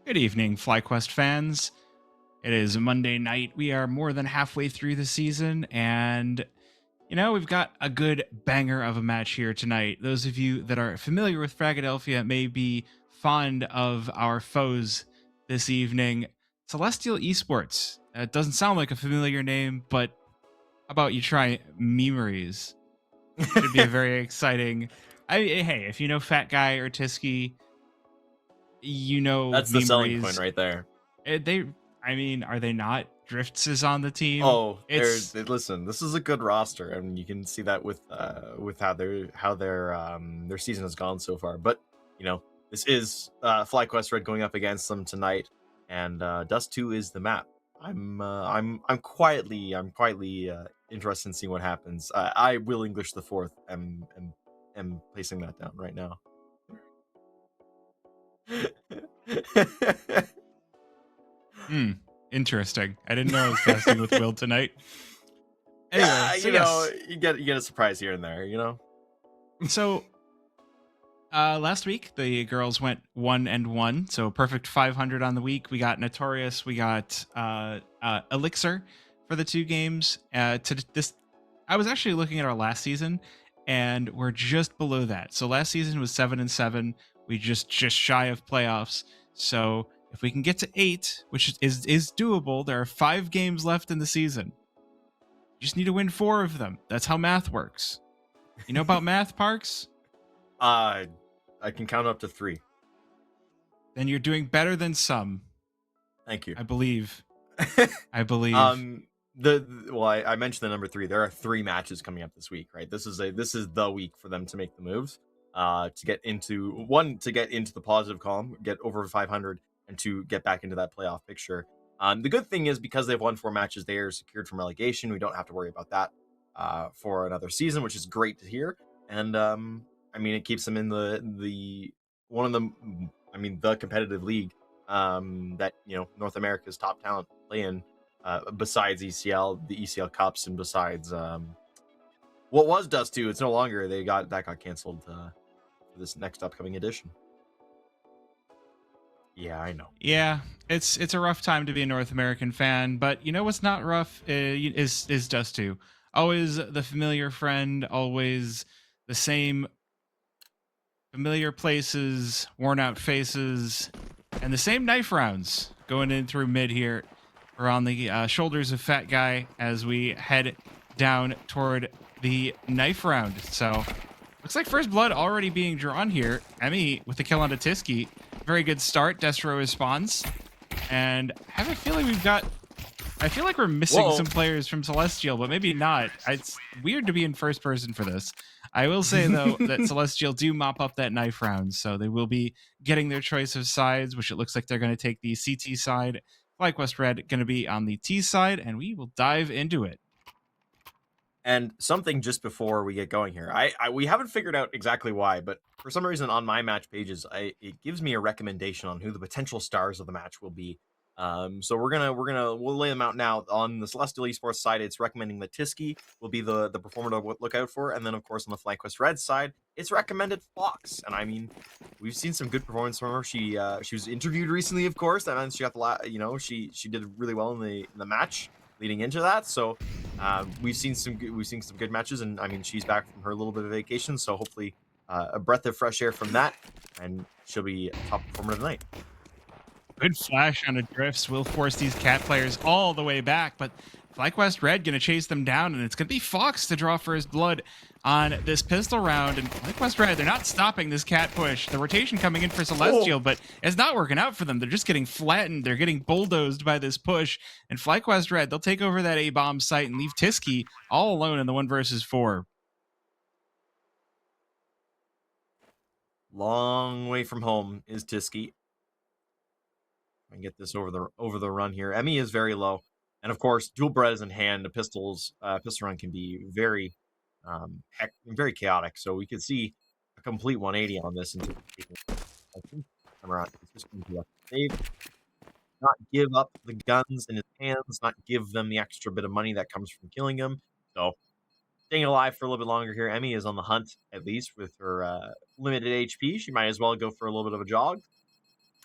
Good evening, Flyquest fans. It is Monday night. We are more than halfway through the season, and we've got a good banger of a match here tonight. Those of you that are familiar with Fragadelphia may be fond of our foes this evening. Celestial Esports. It doesn't sound like a familiar name, but how about you try Memories? Should be a very exciting. Hey, if you know Fat Guy or Tisky, That's the selling point Memories. right there. Are they not? Drifts is on the team. Oh, listen. This is a good roster, and you can see that with how their season has gone so far. But this is Flyquest Red going up against them tonight, and Dust2 is the map. I'm quietly interested in seeing what happens. I will English the fourth. Am placing that down right now. Interesting. I didn't know I was casting with Will tonight. Anyway, yeah, yes. you get a surprise here and there. So last week the girls went 1-1, so perfect 500 on the week. We got Notorious, we got Elixir for the two games. I was actually looking at our last season, and we're just below that. So last season was 7-7. We just shy of playoffs. So if we can get to 8, which is doable, there are 5 games left in the season. You just need to win 4 of them. That's how math works. You know about math, Parks? I can count up to 3. Then you're doing better than some. Thank you. I believe. I believe. I mentioned the number 3. There are 3 matches coming up this week, right? This is the week for them to make the moves. To get into the positive column, get over 500, and to get back into that playoff picture. The good thing is, because they've won 4 matches, they are secured from relegation. We don't have to worry about that for another season, which is great to hear. And it keeps them in the competitive league that North America's top talent play in, besides ECL, the ECL Cups, and besides what was Dust2. It's no longer. That got canceled for this next upcoming edition. Yeah, I know. Yeah, it's a rough time to be a North American fan, but you know what's not rough is Dust2. Always the familiar friend, always the same familiar places, worn out faces, and the same knife rounds going in through mid here. We're on the shoulders of Fat Guy as we head down toward the knife round. So looks like first blood already being drawn here. Emmy with the kill on Tisky. Very good start. Destro responds. And I have a feeling I feel like we're missing some players from Celestial, but maybe not. It's weird to be in first person for this. I will say, though, that Celestial do mop up that knife round, so they will be getting their choice of sides, which it looks like they're going to take the CT side. Flyquest Red going to be on the T side, and we will dive into it. And something just before we get going here, we haven't figured out exactly why, but for some reason on my match pages, it gives me a recommendation on who the potential stars of the match will be. So we'll lay them out now. On the Celestial Esports side, it's recommending that Tisky will be the performer to look out for, and then of course on the Flyquest Red side, it's recommended Fox. And we've seen some good performance from her. She was interviewed recently, of course, and she got she did really well in the match leading into that. So we've seen some good matches, and she's back from her little bit of vacation, so hopefully a breath of fresh air from that, and she'll be a top performer of the night. Good flash on a drifts will force these cat players all the way back, but Flyquest Red going to chase them down, and it's going to be Fox to draw first blood on this pistol round. And Flyquest Red, they're not stopping this cat push. The rotation coming in for Celestial, but it's not working out for them. They're just getting flattened. They're getting bulldozed by this push. And Flyquest Red, they'll take over that A-bomb site and leave Tisky all alone in the 1 versus 4. Long way from home is Tisky. I can get this over the run here. Emmy is very low, and of course, dual bread in hand. The pistol run can be very, very chaotic. So we could see a complete 180 on this. It's just going to save, not give up the guns in his hands, not give them the extra bit of money that comes from killing him. So staying alive for a little bit longer here. Emmy is on the hunt, at least with her limited HP. She might as well go for a little bit of a jog.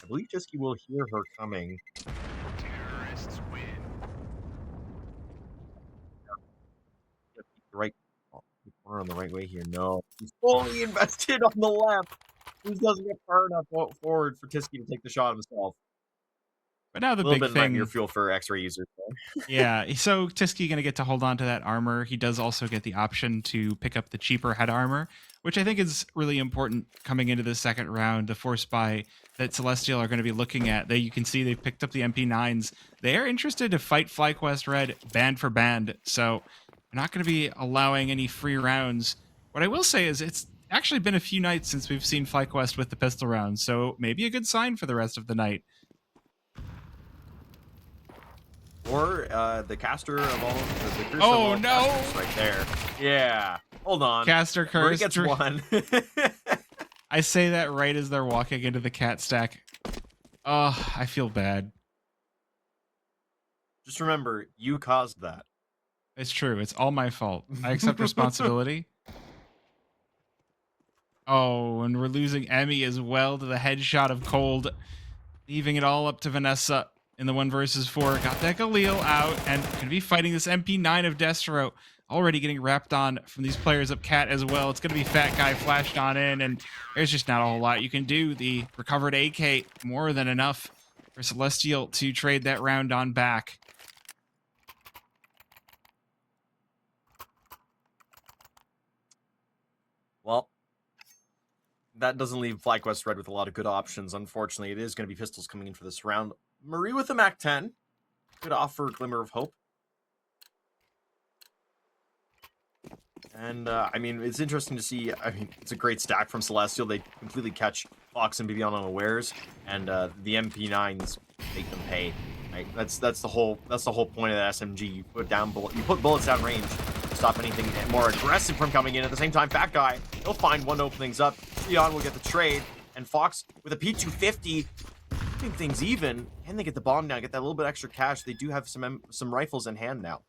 I believe Jiski will hear her coming. Yep, the right corner on the right way here. No, he's fully invested on the left. He doesn't get far enough forward for Tiski to take the shot himself. But now the A little big bit of nightmare thing, fuel for X-ray users. yeah. So Tiski going to get to hold on to that armor. He does also get the option to pick up the cheaper head armor, which I think is really important coming into the second round. The force buy that Celestial are going to be looking at. You can see they've picked up the MP9s. They are interested to fight Flyquest Red band for band. So we're not going to be allowing any free rounds. What I will say is it's actually been a few nights since we've seen Flyquest with the pistol rounds. So maybe a good sign for the rest of the night. Or the caster of all the curse Oh, of all no! casters right there. Yeah. Hold on. Caster Murray curse. gets one. I say that right as they're walking into the cat stack. Oh, I feel bad. Just remember, you caused that. It's true. It's all my fault. I accept responsibility. Oh, and we're losing Emmy as well to the headshot of Cold, leaving it all up to Vanessa in the 1 versus 4. Got that Galil out and going to be fighting this MP9 of Destro. Already getting wrapped on from these players up cat as well. It's going to be Fat Guy flashed on in, and there's just not a whole lot you can do. The recovered AK, more than enough for Celestial to trade that round on back. Well, that doesn't leave Flyquest Red with a lot of good options. Unfortunately, it is going to be pistols coming in for this round. Marie with a Mac 10 could offer a glimmer of hope. And, I mean, it's interesting to see. I mean, it's a great stack from Celestial. They completely catch Fox and BB on unawares, and the MP9s make them pay. Right? That's the whole point of the SMG. You put bullets down range to stop anything more aggressive from coming in. At the same time, Fat Guy, he'll find one to open things up. Leon will get the trade, and Fox with a P250, keeping things even. And they get the bomb down, get that little bit extra cash. They do have some rifles in hand now.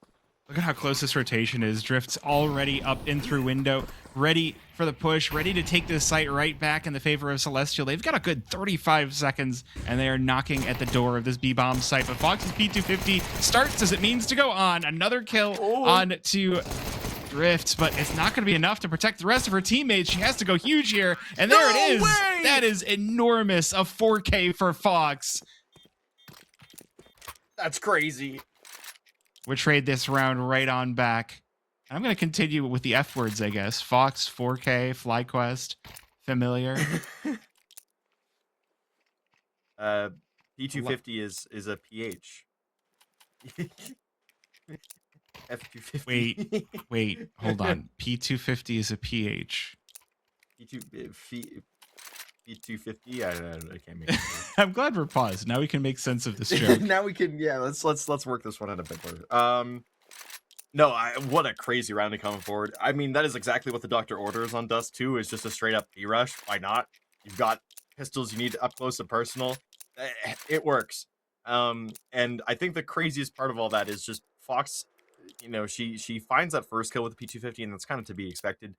Look at how close this rotation is. Drift's already up in through window, ready for the push, ready to take this site right back in the favor of Celestial. They've got a good 35 seconds, and they are knocking at the door of this B-bomb site. But Fox's P250 starts as it means to go on. Another kill on to Drift, but it's not going to be enough to protect the rest of her teammates. She has to go huge here, and there it is. Way! That is enormous. A 4K for Fox. That's crazy. We'll trade this round right on back. I'm going to continue with the F words, I guess. Fox, 4K, Flyquest, familiar. P250 is a PH. F250. Wait, hold on. P250 is a PH. P250. I can't make it. I'm glad we're paused. Now we can make sense of this joke. Now we can, yeah. Let's work this one out a bit more. No, what a crazy round to come forward. I mean, that is exactly what the doctor orders on Dust2. Is just a straight up B rush. Why not? You've got pistols you need up close and personal. It works. And I think the craziest part of all that is just Fox. You know, she finds that first kill with the P250, and that's kind of to be expected.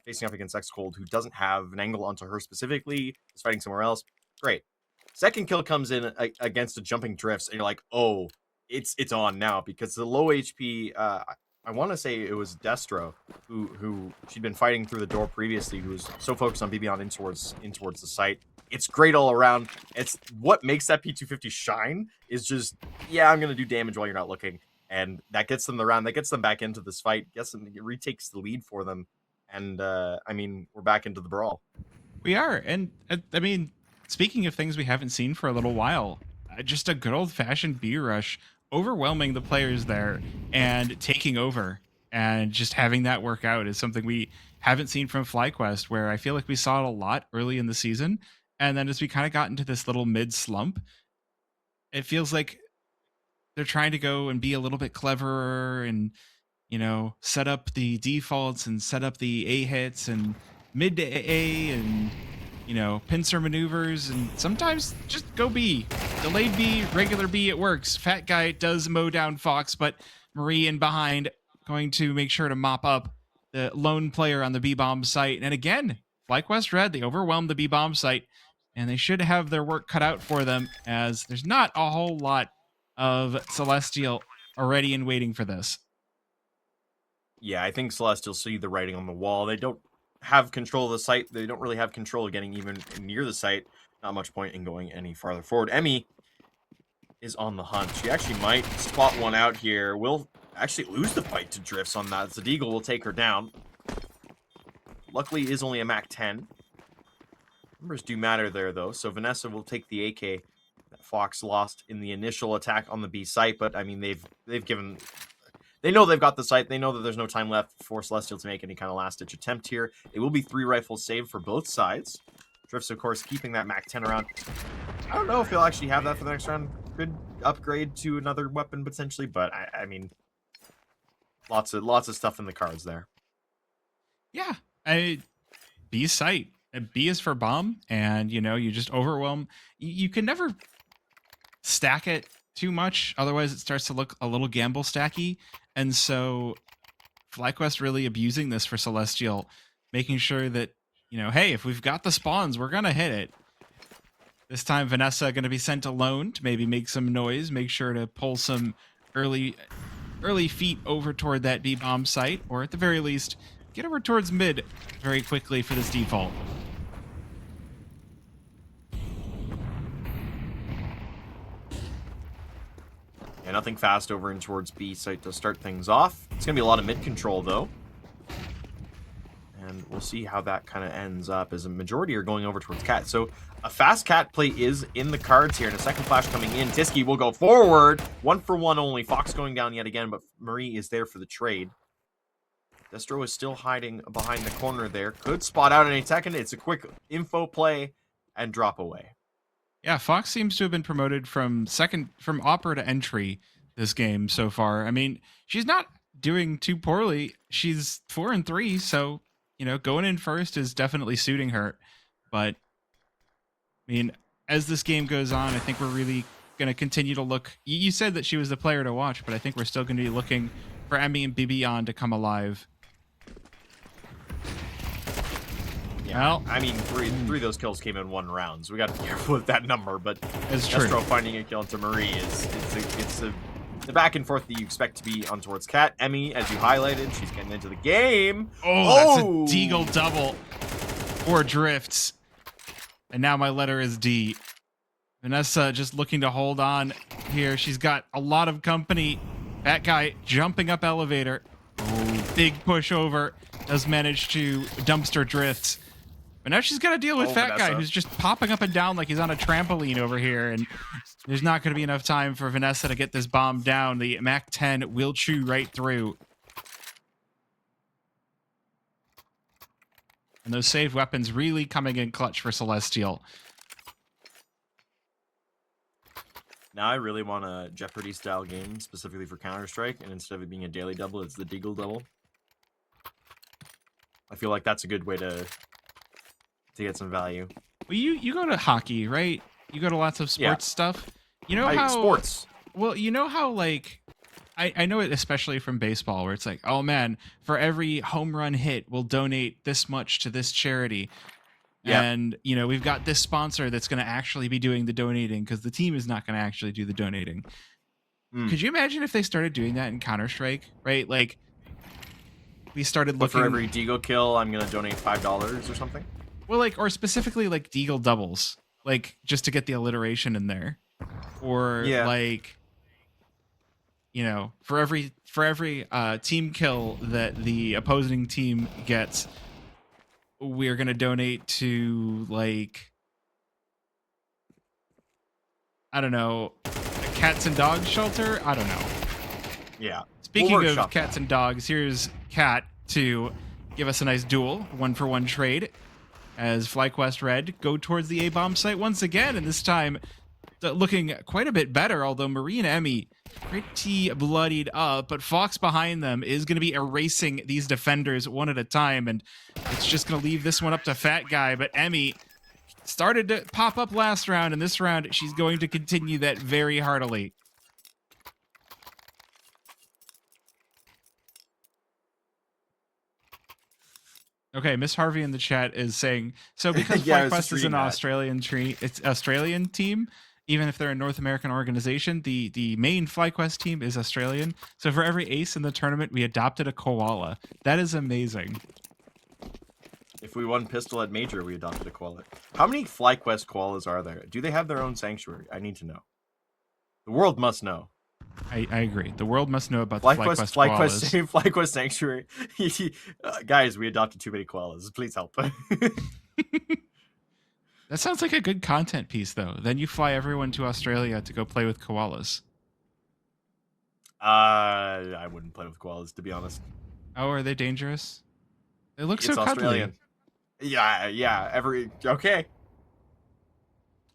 Facing up against X Cold, who doesn't have an angle onto her specifically, is fighting somewhere else. Great. Second kill comes in against a jumping Drifts, and you're like, oh, it's on now, because the low HP. I want to say it was Destro who she'd been fighting through the door previously, who was so focused on BB on in towards the site. It's great all around. It's what makes that P250 shine is just, yeah, I'm gonna do damage while you're not looking. And that gets them the round. That gets them back into this fight. It retakes the lead for them. And, I mean, we're back into the brawl. We are. And, I mean, speaking of things we haven't seen for a little while, just a good old-fashioned B-rush, overwhelming the players there and taking over. And just having that work out is something we haven't seen from Flyquest, where I feel like we saw it a lot early in the season. And then as we kind of got into this little mid-slump, it feels like they're trying to go and be a little bit cleverer and, you know, set up the defaults and set up the A hits and mid to A and, you know, pincer maneuvers, and sometimes just go B. Delayed B, regular B, it works. Fat Guy does mow down Fox, but Marie in behind going to make sure to mop up the lone player on the B-bomb site. And again, Flyquest Red, they overwhelmed the B-bomb site. and they should have their work cut out for them, as there's not a whole lot of Celestial already in waiting for this. Yeah, I think Celestial see the writing on the wall. They don't have control of the site. They don't really have control of getting even near the site. Not much point in going any farther forward. Emmy is on the hunt. She actually might spot one out here. Will actually lose the fight to Drifts on that. The Deagle will take her down. Luckily, it is only a Mac 10. Numbers do matter there, though. So Vanessa will take the AK that Fox lost in the initial attack on the B site. But, I mean, they've given... They know they've got the site. They know that there's no time left for Celestial to make any kind of last-ditch attempt here. It will be 3 rifles saved for both sides. Drifts, of course, keeping that Mac 10 around. I don't know if he'll actually have that for the next round. Could upgrade to another weapon, potentially. But, I mean, lots of stuff in the cards there. Yeah. B site. B is for bomb, and, you know, you just overwhelm. You can never stack it too much, otherwise it starts to look a little gamble stacky. And so Flyquest really abusing this for Celestial, making sure that, you know, hey, if we've got the spawns, we're gonna hit it. This time Vanessa gonna be sent alone to maybe make some noise, make sure to pull some early feet over toward that B bomb site, or at the very least get over towards mid very quickly for this default. Yeah, nothing fast over in towards B site to start things off. It's going to be a lot of mid control, though. And we'll see how that kind of ends up, as a majority are going over towards Cat. So a fast Cat play is in the cards here, and a second flash coming in. Tiski will go forward. 1-for-1 only. Fox going down yet again, but Marie is there for the trade. Destro is still hiding behind the corner there. Could spot out any second. It's a quick info play and drop away. Yeah, Fox seems to have been promoted from Opera to entry this game so far. I mean, she's not doing too poorly. She's 4-3, so, you know, going in first is definitely suiting her. But, I mean, as this game goes on, I think we're really going to continue to look. You said that she was the player to watch, but I think we're still going to be looking for Emmy and Bibion to come alive. Yeah, well, I mean, three of those kills came in 1 round, so we got to be careful with that number. But it's Destro finding a kill into Marie is the back and forth that you expect to be on towards Cat. Emmy, as you highlighted, she's getting into the game. That's a Deagle double for Drifts, and now my letter is D. Vanessa just looking to hold on here. She's got a lot of company. That guy jumping up elevator. Big push over. Does manage to dumpster Drifts. But now she's got to deal with Fat Guy, who's just popping up and down like he's on a trampoline over here. And there's not going to be enough time for Vanessa to get this bomb down. The Mac 10 will chew right through. And those saved weapons really coming in clutch for Celestial. Now I really want a Jeopardy-style game, specifically for Counter-Strike. And instead of it being a daily double, it's the Deagle double. I feel like that's a good way to get some value. Well, you go to hockey, right? You go to lots of sports stuff. You know how sports. Well, you know how, like, I know it especially from baseball, where it's like, oh man, for every home run hit, we'll donate this much to this charity. Yeah. And, you know, we've got this sponsor that's going to actually be doing the donating because the team is not going to actually do the donating. Could you imagine if they started doing that in Counter-Strike, right? Like, we started looking... But for every Deagle kill, I'm going to donate $5 or something? Well, like, or specifically, like, Deagle doubles. Like, just to get the alliteration in there. Or, like, you know, for every team kill that the opposing team gets, we're going to donate to, like, I don't know, a cats and dogs shelter? I don't know. Yeah. Speaking of cats and dogs, here's Cat to give us a nice duel, 1-for-1 trade, as Flyquest Red go towards the A-bomb site once again, and this time looking quite a bit better, although Marie and Emmy pretty bloodied up, but Fox behind them is going to be erasing these defenders one at a time, and it's just going to leave this one up to Fat Guy, but Emmy started to pop up last round, and this round she's going to continue that very heartily. Okay, Miss Harvey in the chat is saying, so because Yeah, I was Flyquest just is an reading that. it's Australian team, even if they're a North American organization, the main Flyquest team is Australian. So for every ace in the tournament, we adopted a koala. That is amazing. If we won Pistol at Major, we adopted a koala. How many FlyQuest koalas are there? Do they have their own sanctuary? I need to know. The world must know. I agree. The world must know about the Flyquest koalas. FlyQuest Sanctuary. Guys, we adopted too many koalas. Please help. That sounds like a good content piece, though. Then you fly everyone to Australia to go play with koalas. I wouldn't play with koalas, to be honest. Oh, are they dangerous? They look so Australian. cuddly. Yeah. Okay.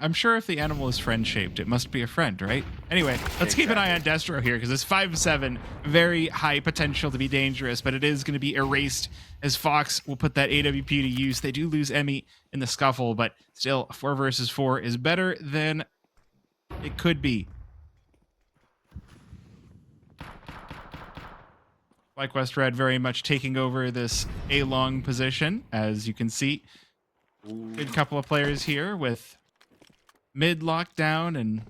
I'm sure if the animal is friend-shaped, it must be a friend, right? Anyway, let's keep an eye on Dust2 here, because this 5-7, very high potential to be dangerous, but it is going to be erased as Fox will put that AWP to use. They do lose Emmy in the scuffle, but still, 4 versus 4 is better than it could be. Flyquest Red very much taking over this A-long position, as you can see. Good couple of players here with mid lockdown and a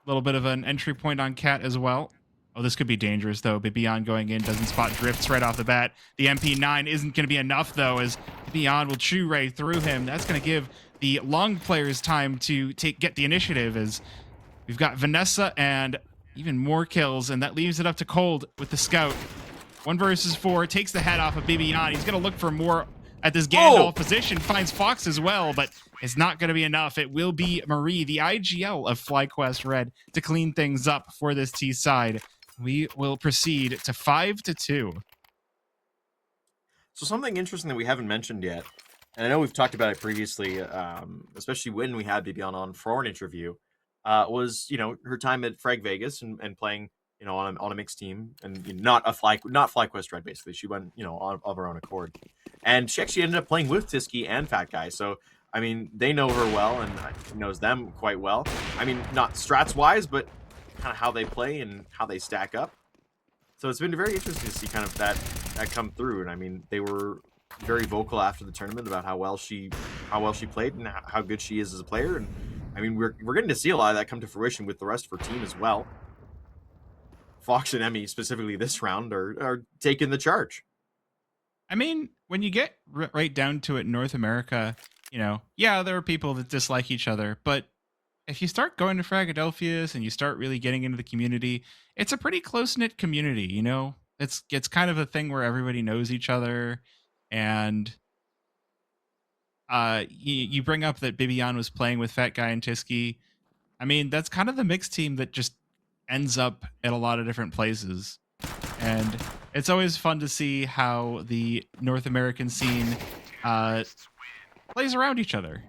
little bit of an entry point on Cat as well. Oh, this could be dangerous, though. Beyond going in doesn't spot drifts right off the bat. The MP9 isn't going to be enough, though, as Beyond will chew right through him. That's going to give the long players time to get the initiative, as we've got Vanessa and even more kills, and that leaves it up to Cold with the scout. 1 versus 4, takes the head off of Beyond. He's going to look for more at this Gandalf position, finds Fox as well, but it's not going to be enough. It will be Marie, the IGL of Flyquest Red, to clean things up for this T side. We will proceed to 5-2. So something interesting that we haven't mentioned yet, and I know we've talked about it previously, especially when we had Beyond on for an interview, was, you know, her time at Frag Vegas and playing, you know, on a mixed team, and not Flyquest Red, basically. She went, you know, of her own accord. And she actually ended up playing with Tiski and Fat Guy. So, I mean, they know her well, and knows them quite well. I mean, not strats-wise, but kind of how they play and how they stack up. So it's been very interesting to see kind of that come through. And I mean, they were very vocal after the tournament about how well she played and how good she is as a player. And I mean, we're getting to see a lot of that come to fruition with the rest of her team as well. Fox and Emmy, specifically this round, are taking the charge. I mean, when you get right down to it, North America, you know, yeah, there are people that dislike each other, but if you start going to Fragadelphia's and you start really getting into the community, it's a pretty close-knit community, you know? It's kind of a thing where everybody knows each other, and you bring up that Bibian was playing with Fat Guy and Tiski. I mean, that's kind of the mixed team that just ends up at a lot of different places. And it's always fun to see how the North American scene plays around each other.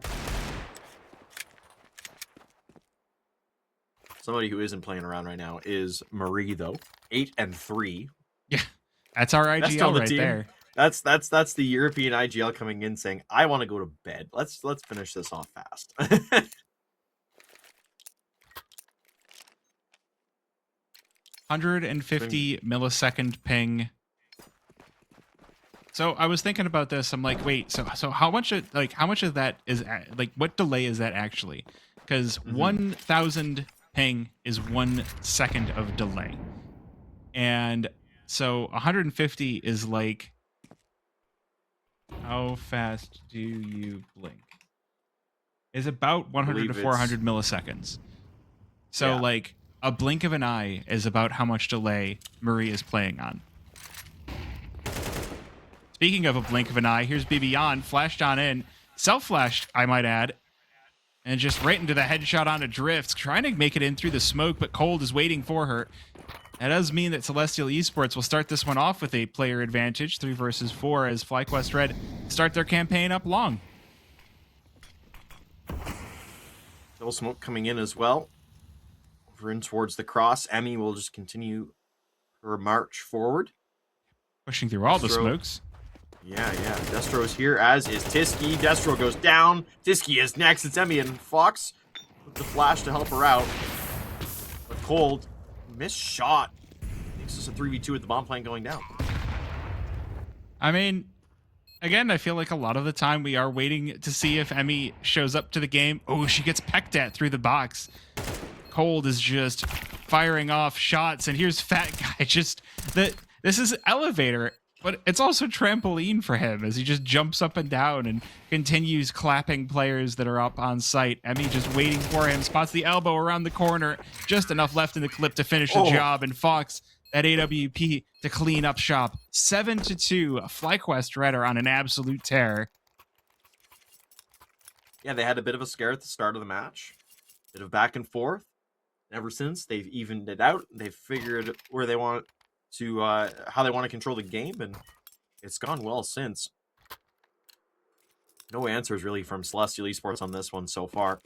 Somebody who isn't playing around right now is Marie, though. 8-3. Yeah, that's our IGL right there. That's the European IGL coming in saying, "I want to go to bed. Let's finish this off fast." 150 millisecond ping. So I was thinking about this. I'm like, wait, so how much of that is like, what delay is that actually? Because 1,000 ping is 1 second of delay, and so 150 is like, how fast do you blink? Is about 100 to 400 milliseconds. So like, a blink of an eye is about how much delay Marie is playing on. Speaking of a blink of an eye, here's Beyond, flashed on in, self-flashed, I might add, and just right into the headshot on a drift, trying to make it in through the smoke, but Cold is waiting for her. That does mean that Celestial Esports will start this one off with a player advantage, 3 versus 4, as Flyquest Red start their campaign up long. Double smoke coming in as well. Over in towards the cross. Emmy will just continue her march forward. Pushing through all the smokes. Yeah. Destro's here, as is Tiski. Destro goes down. Tiski is next. It's Emmy and Fox with the flash to help her out. But Cold, missed shot. Makes us a 3v2 with the bomb plane going down. I mean, Again, I feel like a lot of the time we are waiting to see if Emmy shows up to the game. Oh, she gets pecked at through the box. Cold is just firing off shots, and here's Fat Guy. Just that this is elevator, but it's also trampoline for him as he just jumps up and down and continues clapping players that are up on site. Emmy just waiting for him, spots the elbow around the corner, just enough left in the clip to finish the job, and Fox at AWP to clean up shop. 7-2, Flyquest Red are on an absolute tear. Yeah, they had a bit of a scare at the start of the match. Bit of back and forth. Ever since, they've evened it out. They've figured where they want to, how they want to control the game, and it's gone well since. No answers really from Celestial Esports on this one so far.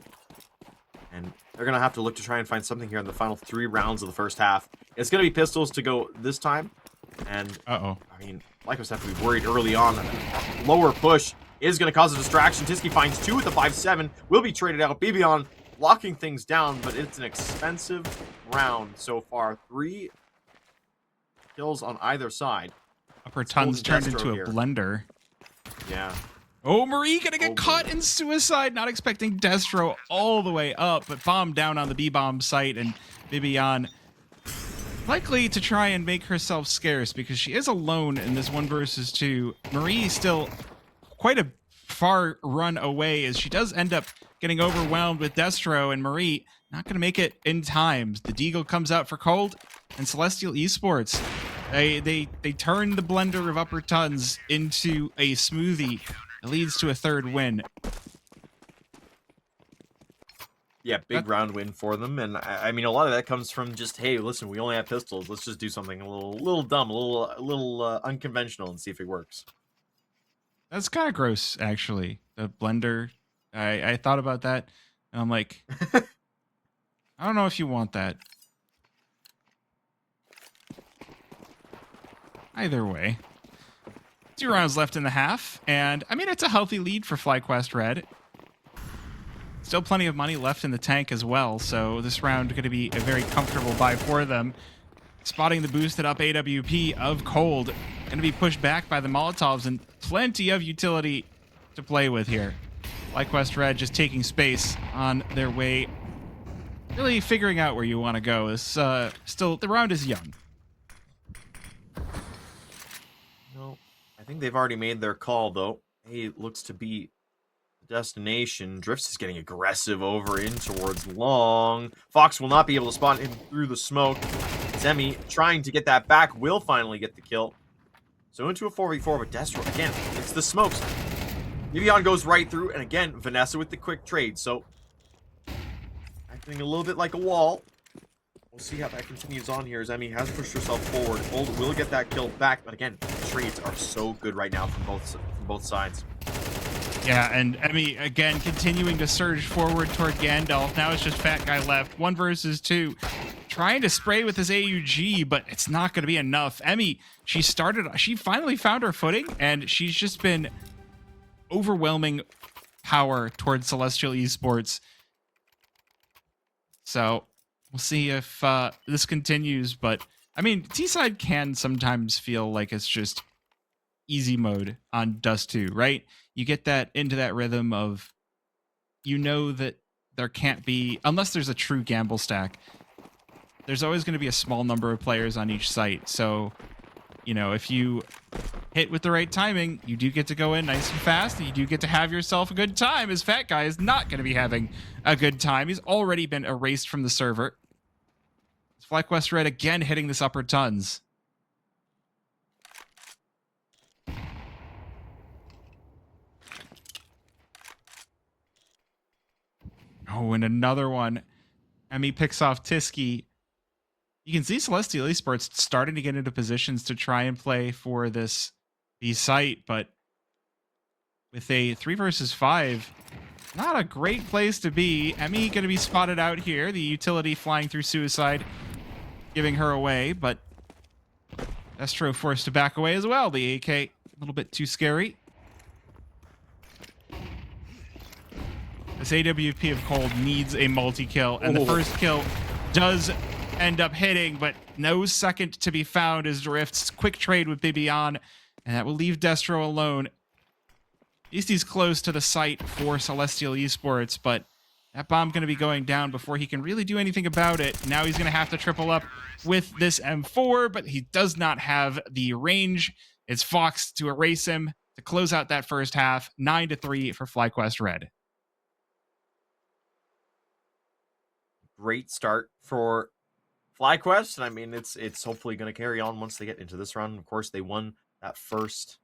And they're going to have to look to try and find something here in the final 3 rounds of the first half. It's going to be pistols to go this time. And, I mean, Flyquest have to be worried early on. Lower push is going to cause a distraction. Tiski finds 2 with the 5-7. Will be traded out. Bibion locking things down, but it's an expensive round so far. 3 kills on either side. Upper Tons turned into a blender. Yeah. Oh, Marie gonna get caught in suicide. Not expecting Destro all the way up, but bomb down on the B-bomb site, and Bibion likely to try and make herself scarce because she is alone in this 1 versus 2. Marie still quite a far run away as she does end up getting overwhelmed with Destro, and Marie not going to make it in time. The Deagle comes out for Cold, and Celestial Esports, they turn the blender of Upper Tons into a smoothie. It leads to a 3rd win. Yeah, big round win for them, and I mean a lot of that comes from just, hey, listen, we only have pistols. Let's just do something a little dumb, a little unconventional, and see if it works. That's kind of gross, actually. The blender. I thought about that, and I'm like, I don't know if you want that. Either way. 2 rounds left in the half, and I mean, it's a healthy lead for Flyquest Red. Still plenty of money left in the tank as well, so this round going to be a very comfortable buy for them. Spotting the boosted up AWP of Cold. Going to be pushed back by the Molotovs, and plenty of utility to play with here. Flyquest Red just taking space on their way. Really figuring out where you want to go. Is still, the round is young. No, I think they've already made their call, though. Hey, it looks to be the destination. Drifts is getting aggressive over in towards long. Fox will not be able to spot him through the smoke. Zemi trying to get that back, will finally get the kill. So into a 4v4 with Destro. Again, it's the smokes. Bibion goes right through, and again, Vanessa with the quick trade. So acting a little bit like a wall. We'll see how that continues on here as Emmy has pushed herself forward. Old will get that kill back, but again, the trades are so good right now from both sides. Yeah, and Emmy again continuing to surge forward toward Gandalf. Now it's just Fat Guy left. 1 versus 2. Trying to spray with his AUG, but it's not going to be enough. Emmy, she finally found her footing, and she's just been overwhelming power towards Celestial Esports. So we'll see if this continues, but I mean, T-side can sometimes feel like it's just easy mode on Dust2, right? You get that into that rhythm of, you know that there can't be, unless there's a true gamble stack, there's always going to be a small number of players on each site. So, you know, if you hit with the right timing, you do get to go in nice and fast, and you do get to have yourself a good time, as Fat Guy is not going to be having a good time. He's already been erased from the server. Flyquest Red again hitting this Upper Tons. Oh, and another one. Emmy picks off Tiski. You can see Celestial Esports starting to get into positions to try and play for this B site, but with a 3 versus 5, not a great place to be. Emmy going to be spotted out here. The utility flying through suicide, giving her away, but Destro forced to back away as well. The AK a little bit too scary. This AWP of Cold needs a multi-kill, and the first kill does end up hitting, but no second to be found as Drift's quick trade with Bibion, and that will leave Destro alone. least he's close to the site for Celestial Esports, but that bomb going to be going down before he can really do anything about it. Now he's going to have to triple up with this M4, but he does not have the range. It's Fox to erase him to close out that first half. 9-3 for Flyquest Red. Great start for Flyquest, and I mean it's hopefully going to carry on once they get into this round. Of course, they won that first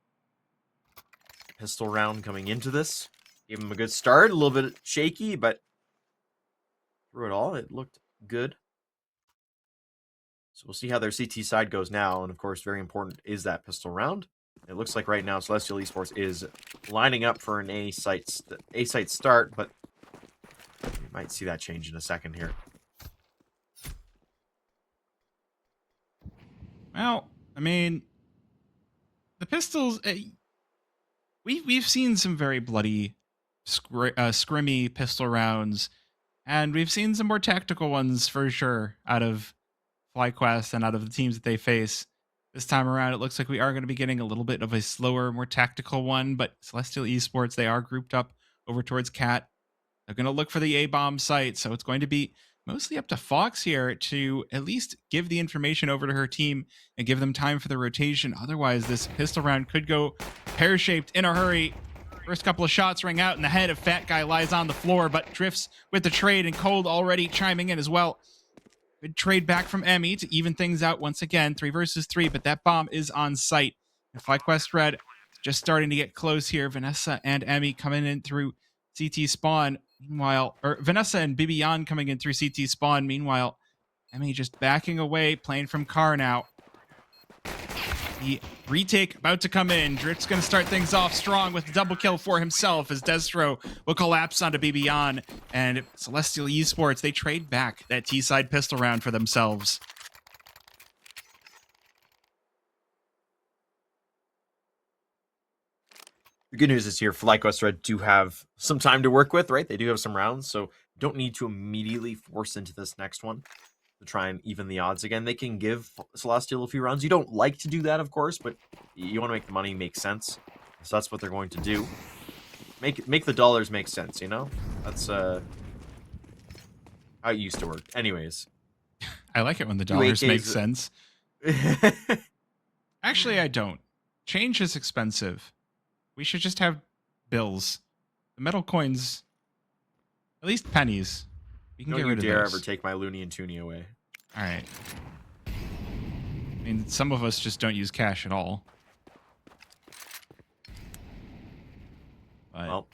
pistol round coming into this. Gave them a good start, a little bit shaky, but through it all, it looked good. So we'll see how their CT side goes now, and of course, very important is that pistol round. It looks like right now Celestial Esports is lining up for an A site start, but we might see that change in a second here. Well, I mean, the pistols. We've seen some very bloody, scrimmy pistol rounds, and we've seen some more tactical ones for sure out of Flyquest and out of the teams that they face. This time around, it looks like we are going to be getting a little bit of a slower, more tactical one, but Celestial Esports, they are grouped up over towards Cat. They're going to look for the A-bomb site, so it's going to be mostly up to Fox here to at least give the information over to her team and give them time for the rotation. Otherwise, this pistol round could go pear-shaped in a hurry. First couple of shots ring out in the head of Fat Guy lies on the floor, but drifts with the trade, and Cold already chiming in as well. Good trade back from Emmy to even things out once again. 3 versus 3, but that bomb is on site. And Flyquest Red just starting to get close here. Vanessa and Emmy coming in through CT spawn. Meanwhile, or Vanessa and Bibian coming in through CT spawn. Meanwhile, Emmy just backing away, playing from car now. The retake about to come in. Drift's going to start things off strong with a double kill for himself as Destro will collapse onto Bibian. And Celestial Esports, they trade back that T-side pistol round for themselves. The good news is here, Flyquest Red do have some time to work with, right? They do have some rounds, so don't need to immediately force into this next one to try and even the odds again. They can give Celestial a few rounds. You don't like to do that, of course, but you want to make the money make sense. So that's what they're going to do. Make the dollars make sense, you know? That's how it used to work. Anyways. I like it when the dollars make sense. Actually, I don't. Change is expensive. We should just have bills. The metal coins, at least pennies. We can Don't get rid of you dare those. ever take my Looney and Toonie away. All right. I mean, some of us just don't use cash at all. But Well,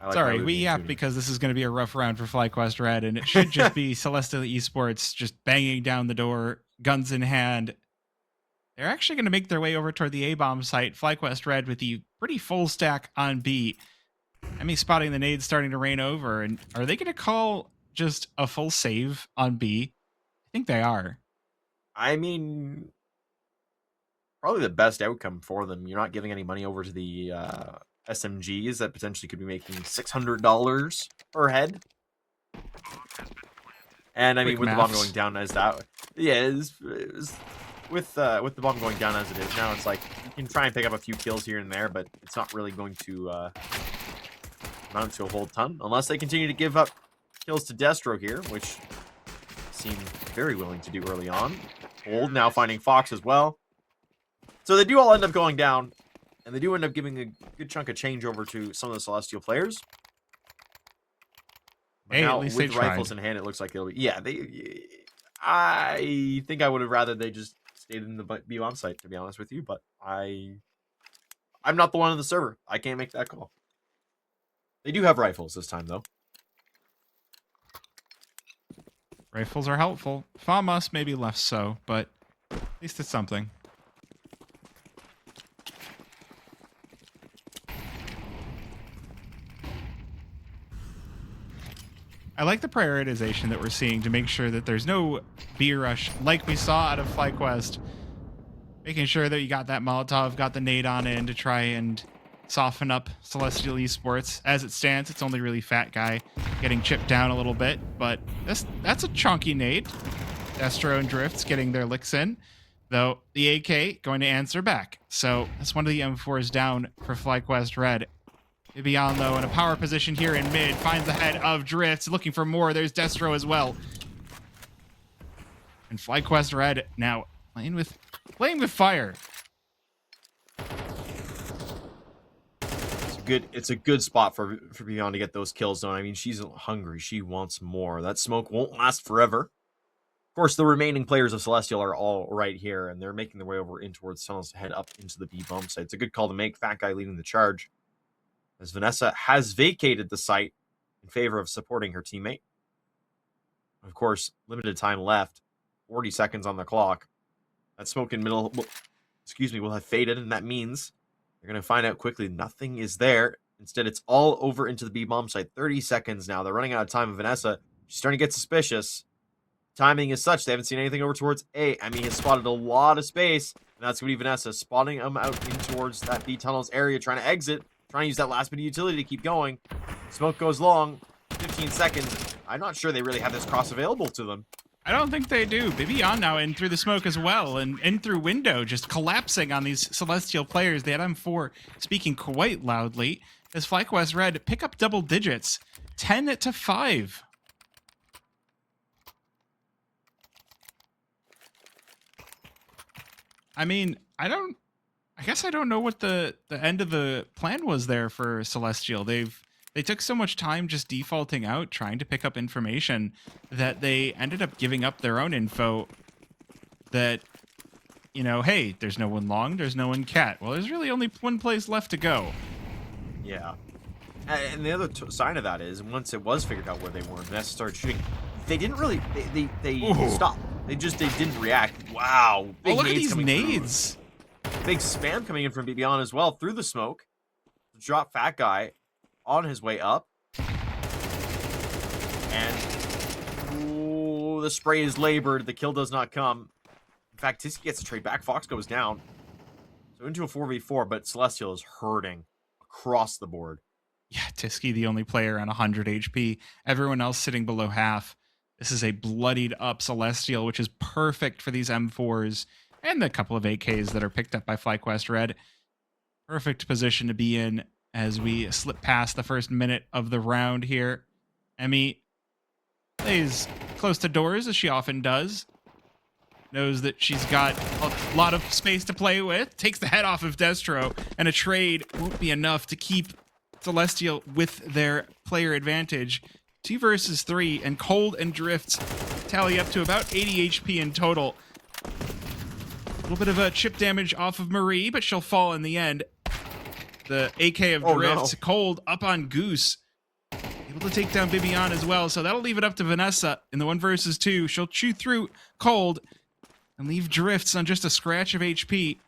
I like sorry, my we Looney and yap Toonie. because this is going to be a rough round for Flyquest Red, and it should just be Celestial Esports just banging down the door, guns in hand. They're actually going to make their way over toward the A-bomb site. Flyquest Red with the pretty full stack on B. Emmy spotting the nades starting to rain over. And are they going to call just a full save on B? I think they are. I mean, probably the best outcome for them. You're not giving any money over to the SMGs that potentially could be making $600 per head. And I mean, with the bomb going down as that, yeah, it was with the bomb going down as it is now, it's like you can try and pick up a few kills here and there, but it's not really going to amount to a whole ton unless they continue to give up kills to Destro here, which seem very willing to do early on. Old now finding Fox as well, so they do all end up going down, and they do end up giving a good chunk of change over to some of the Celestial players. But Hey, now, at least with they rifles tried. in hand, it looks like it'll be. Yeah, I think I would have rather they just stayed in the B-bomb site, to be honest with you. But I'm not the one on the server. I can't make that call. They do have rifles this time, though. Rifles are helpful. FAMAS maybe less so, but at least it's something. I like the prioritization that we're seeing to make sure that there's no B rush like we saw out of Flyquest. Making sure that you got that Molotov, got the nade on in to try and soften up Celestial Esports. As it stands, it's only really Fat Guy getting chipped down a little bit, but that's a chunky nade. Destro and Drifts getting their licks in. though the AK going to answer back. So that's one of the M4s down for Flyquest Red. Bibian, though, in a power position here in mid, finds the head of Drift, looking for more. There's Destro as well. And Flyquest Red now playing with fire. It's a good spot for Bibian to get those kills done. I mean, she's hungry. She wants more. That smoke won't last forever. Of course, the remaining players of Celestial are all right here, and they're making their way over in towards tunnels to head up into the B bomb site. It's a good call to make. Fat Guy leading the charge, as Vanessa has vacated the site in favor of supporting her teammate. Of course, limited time left, 40 seconds on the clock. That smoke in middle, will have faded, and that means they're going to find out quickly nothing is there. Instead, it's all over into the B bomb site. 30 seconds now. They're running out of time. And Vanessa, she's starting to get suspicious. Timing is such they haven't seen anything over towards A. I mean, he's spotted a lot of space, and that's going to be Vanessa spotting him out in towards that B tunnels area, trying to exit, trying to use that last bit of utility to keep going. Smoke goes long, 15 seconds. I'm not sure they really have this cross available to them. I don't think they do. Bibian now in through the smoke as well, and in through window, just collapsing on these Celestial players. They had M4 speaking quite loudly as Flyquest Red pick up double digits, 10-5. I mean, I guess I don't know what the end of the plan was there for Celestial. They took so much time just defaulting out, trying to pick up information, that they ended up giving up their own info that, hey, there's no one long, there's no one cat. Well, there's really only one place left to go. Yeah. And the other sign of that is, once it was figured out where they were, Vanessa started shooting. They didn't really, they stopped. They didn't react. Wow. Big look at these nades. Big spam coming in from Bibian as well through the smoke. Drop Fat Guy on his way up. And the spray is labored. The kill does not come. In fact, Tiski gets a trade back. Fox goes down. So into a 4v4, but Celestial is hurting across the board. Yeah, Tiski, the only player on 100 HP. Everyone else sitting below half. This is a bloodied up Celestial, which is perfect for these M4s and the couple of AKs that are picked up by Flyquest Red. Perfect position to be in as we slip past the first minute of the round here. Emmy plays close to doors, as she often does. Knows that she's got a lot of space to play with. Takes the head off of Destro, and a trade won't be enough to keep Celestial with their player advantage. 2 versus 3, and Cold and Drifts tally up to about 80 HP in total. A little bit of a chip damage off of Marie, but she'll fall in the end. The AK of Drifts, no. Cold up on Goose. Able to take down Bibian as well, so that'll leave it up to Vanessa in the 1 versus 2. She'll chew through Cold and leave Drifts on just a scratch of HP.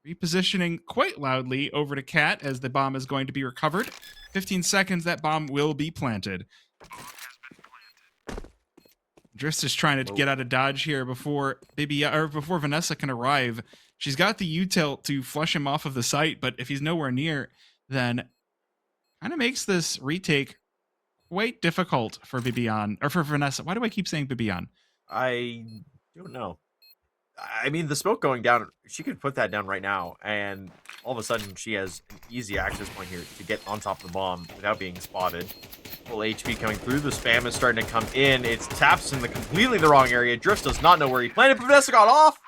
Repositioning quite loudly over to Cat as the bomb is going to be recovered. 15 seconds, that bomb will be planted. Drifts is trying to get out of dodge here before Vanessa can arrive. She's got the util to flush him off of the site, but if he's nowhere near, then kind of makes this retake quite difficult for Bibian, or for Vanessa. Why do I keep saying Bibian? I don't know. I mean, the smoke going down, she could put that down right now, and all of a sudden she has an easy access point here to get on top of the bomb without being spotted. Full HP coming through. The spam is starting to come in. It's taps in completely the wrong area. Drifts does not know where he planted, but Vanessa got off.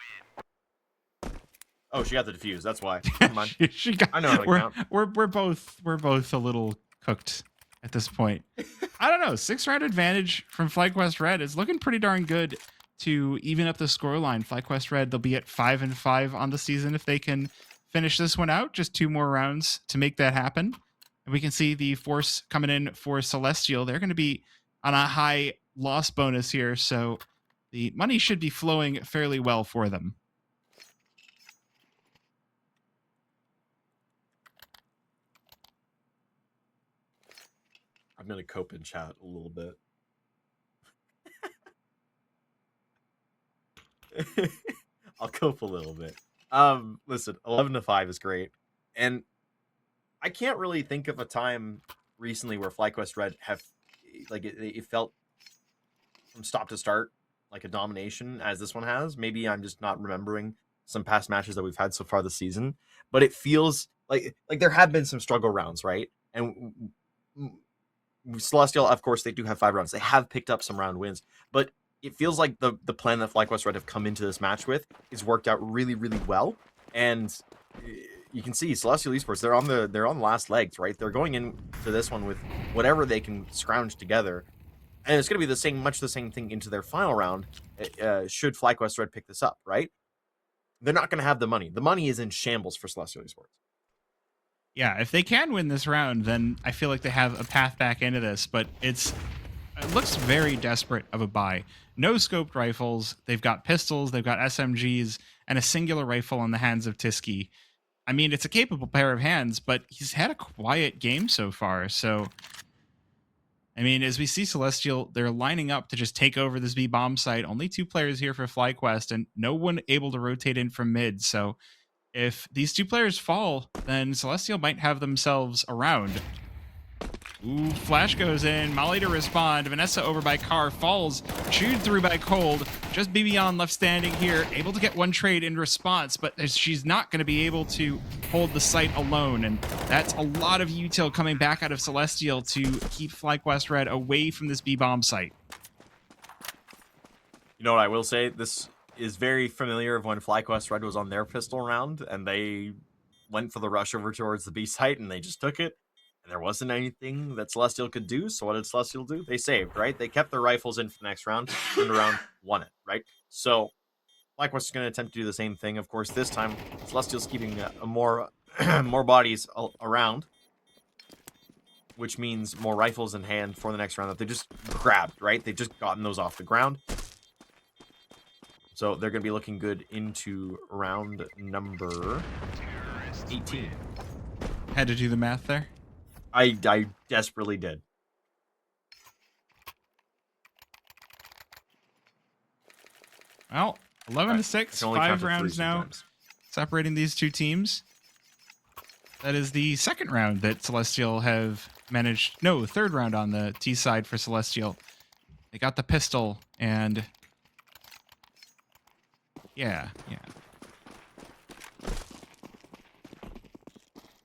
Oh, she got the defuse. That's why. Never mind. she got, I know how to count. We're both a little cooked at this point. I don't know. 6-round advantage from Flyquest Red is looking pretty darn good to even up the scoreline. Flyquest Red, they'll be at 5-5 on the season if they can finish this one out. Just 2 more rounds to make that happen. And we can see the force coming in for Celestial. They're going to be on a high loss bonus here, so the money should be flowing fairly well for them. I'm going to cope in chat a little bit. I'll cope a little bit. Listen, 11-5 is great. And I can't really think of a time recently where Flyquest Red have, like, it felt from stop to start like a domination as this one has. Maybe I'm just not remembering some past matches that we've had so far this season, but it feels like there have been some struggle rounds, right? And Celestial, of course, they do have 5 rounds. They have picked up some round wins, but it feels like the plan that Flyquest Red have come into this match with is worked out really, really well. And you can see Celestial Esports, they're on the last legs, right? They're going into this one with whatever they can scrounge together. And it's going to be much the same thing into their final round, should Flyquest Red pick this up, right? They're not going to have the money. The money is in shambles for Celestial Esports. Yeah, if they can win this round, then I feel like they have a path back into this, but it looks very desperate of a buy. No scoped rifles, they've got pistols, they've got SMGs, and a singular rifle in the hands of Tiski. I mean, it's a capable pair of hands, but he's had a quiet game so far, so... I mean, as we see Celestial, they're lining up to just take over this B-bomb site. Only 2 players here for Flyquest, and no one able to rotate in from mid, so... if these 2 players fall, then Celestial might have themselves a round. Ooh, flash goes in. Molly to respond. Vanessa over by Carr. Falls. Chewed through by Cold. Just BB left standing here. Able to get 1 trade in response, but she's not going to be able to hold the site alone. And that's a lot of util coming back out of Celestial to keep Flyquest Red away from this B-bomb site. You know what I will say? This is very familiar of when Flyquest Red was on their pistol round and they went for the rush over towards the B site and they just took it. And there wasn't anything that Celestial could do. So what did Celestial do? They saved, right? They kept their rifles in for the next round, turned around, won it, right? So Flyquest is going to attempt to do the same thing. Of course, this time Celestial's keeping more bodies around, which means more rifles in hand for the next round that they just grabbed, right? They've just gotten those off the ground. So they're going to be looking good into round number 18. Had to do the math there. I desperately did. Well, 11 to 6, 5 rounds now separating these 2 teams. That is the second round that Celestial have managed. No, third round on the T side for Celestial. They got the pistol and... Yeah.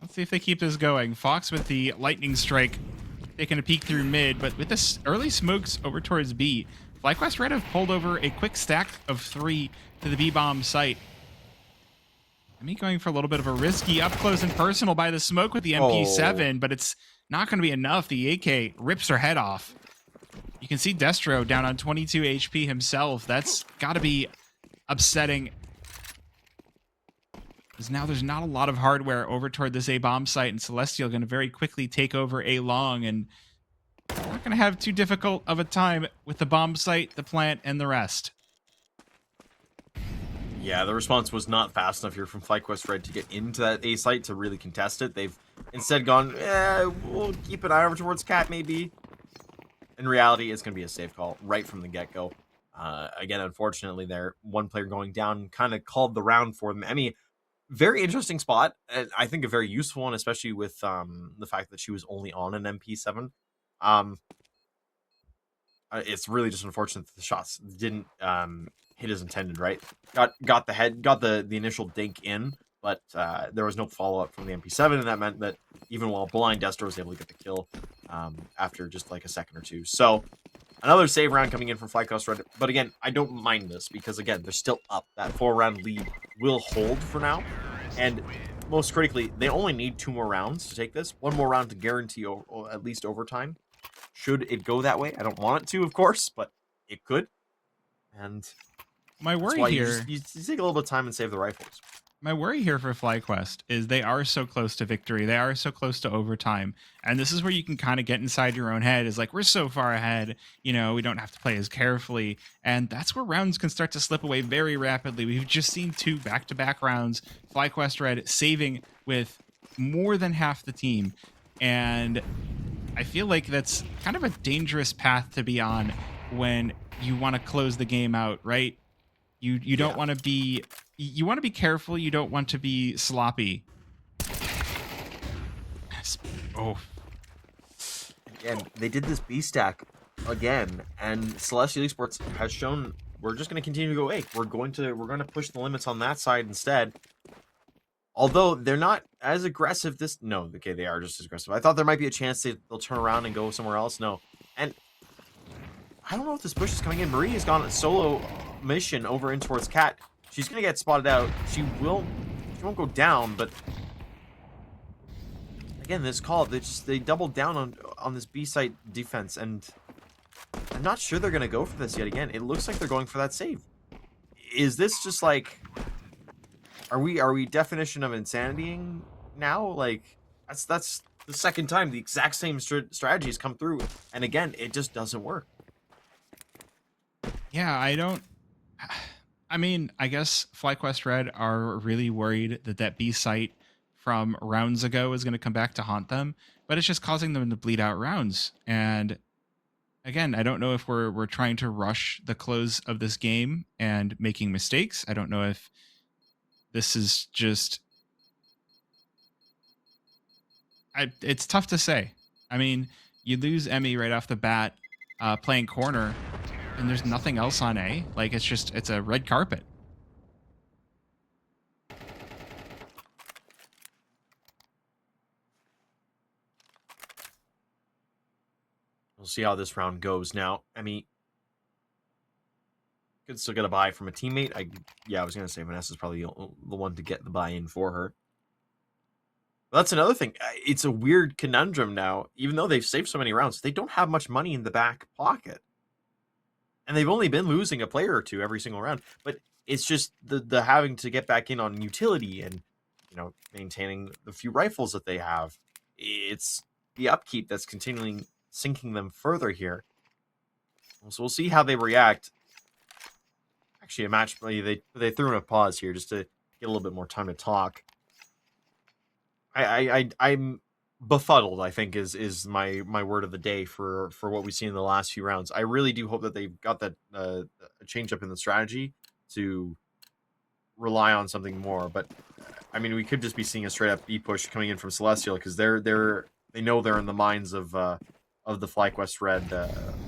Let's see if they keep this going. Fox with the lightning strike, taking a peek through mid, but with this early smokes over towards B, Flyquest Red have pulled over a quick stack of 3 to the B-bomb site. Me going for a little bit of a risky up close and personal by the smoke with the MP7, but it's not going to be enough. The AK rips her head off. You can see Destro down on 22 HP himself. That's got to be upsetting. Because now there's not a lot of hardware over toward this A-bomb site, and Celestial going to very quickly take over A-long, and not going to have too difficult of a time with the bomb site, the plant, and the rest. Yeah, the response was not fast enough here from Flyquest Red to get into that A site to really contest it. They've instead gone, we'll keep an eye over towards Cat, maybe. In reality, it's going to be a safe call right from the get-go. Again, unfortunately, there, 1 player going down kind of called the round for them. I mean, very interesting spot. I think a very useful one, especially with the fact that she was only on an MP7. It's really just unfortunate that the shots didn't hit as intended, right? Got the initial dink in, but there was no follow-up from the MP7, and that meant that even while blind, Destro was able to get the kill after just like a second or 2. So another save round coming in from Flyquest Red. But again, I don't mind this because, again, they're still up. That 4-round lead will hold for now. And most critically, they only need 2 more rounds to take this. 1 more round to guarantee at least overtime. Should it go that way? I don't want it to, of course, but it could. And my worry here... You take a little bit of time and save the rifles. My worry here for Flyquest is they are so close to victory. They are so close to overtime. And this is where you can kind of get inside your own head. Is like, we're so far ahead, you know, we don't have to play as carefully. And that's where rounds can start to slip away very rapidly. We've just seen 2 back-to-back rounds. Flyquest Red saving with more than half the team. And I feel like that's kind of a dangerous path to be on when you want to close the game out, right? You don't want to be... You want to be careful. You don't want to be sloppy. Oh. Again, they did this B stack again, and Celestial Esports has shown we're just going to continue to go A. We're going to push the limits on that side instead. Although they're not as aggressive no, okay, they are just as aggressive. I thought there might be a chance they'll turn around and go somewhere else. No. And I don't know if this push is coming in. Marie has gone a solo mission over in towards Cat. She's going to get spotted out. She won't go down, but again, this call, they doubled down on this B site defense, and I'm not sure they're going to go for this yet again. It looks like they're going for that save. Is this just like, are we definition of insanitying now? Like, that's the second time the exact same strategy has come through, and again, it just doesn't work. Yeah, I mean, I guess Flyquest Red are really worried that B site from rounds ago is going to come back to haunt them, but it's just causing them to bleed out rounds. And again, I don't know if we're trying to rush the close of this game and making mistakes. I don't know if this is just... it's tough to say. I mean, you lose Emmy right off the bat playing corner, and there's nothing else on A. Like, it's a red carpet. We'll see how this round goes. Now, Emmy could still get a buy from a teammate. I was going to say Vanessa's probably the one to get the buy-in for her. But that's another thing. It's a weird conundrum now. Even though they've saved so many rounds, they don't have much money in the back pocket. And they've only been losing a player or two every single round. But it's just the having to get back in on utility and, maintaining the few rifles that they have. It's the upkeep that's continually sinking them further here. So we'll see how they react. Actually, a match they threw in a pause here just to get a little bit more time to talk. I'm befuddled, I think is my word of the day for what we've seen in the last few rounds. I really do hope that they've got that a change up in the strategy to rely on something more. But I mean, we could just be seeing a straight up B push coming in from Celestial because they know they're in the minds of the Flyquest Red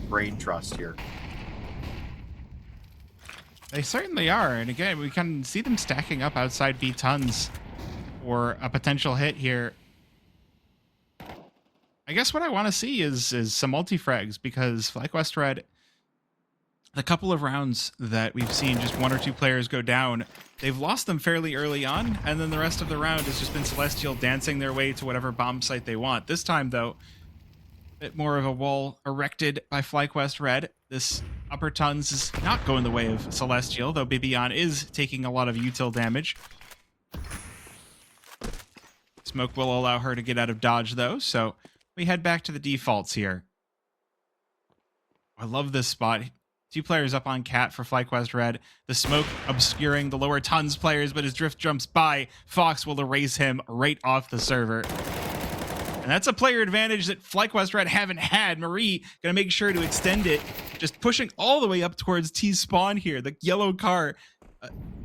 brain trust here. They certainly are, and again, we can see them stacking up outside B tons for a potential hit here. I guess what I want to see is some multi-frags, because Flyquest Red, the couple of rounds that we've seen just one or two players go down, they've lost them fairly early on, and then the rest of the round has just been Celestial dancing their way to whatever bomb site they want. This time, though, a bit more of a wall erected by Flyquest Red. This upper tons is not going the way of Celestial, though Bibian is taking a lot of util damage. Smoke will allow her to get out of dodge, though, so we head back to the defaults here. I love this spot. Two players up on Cat for Flyquest Red. The smoke obscuring the lower tons players, but as Drift jumps by, Fox will erase him right off the server. And that's a player advantage that Flyquest Red haven't had. Marie gonna make sure to extend it, just pushing all the way up towards T's spawn here. The yellow car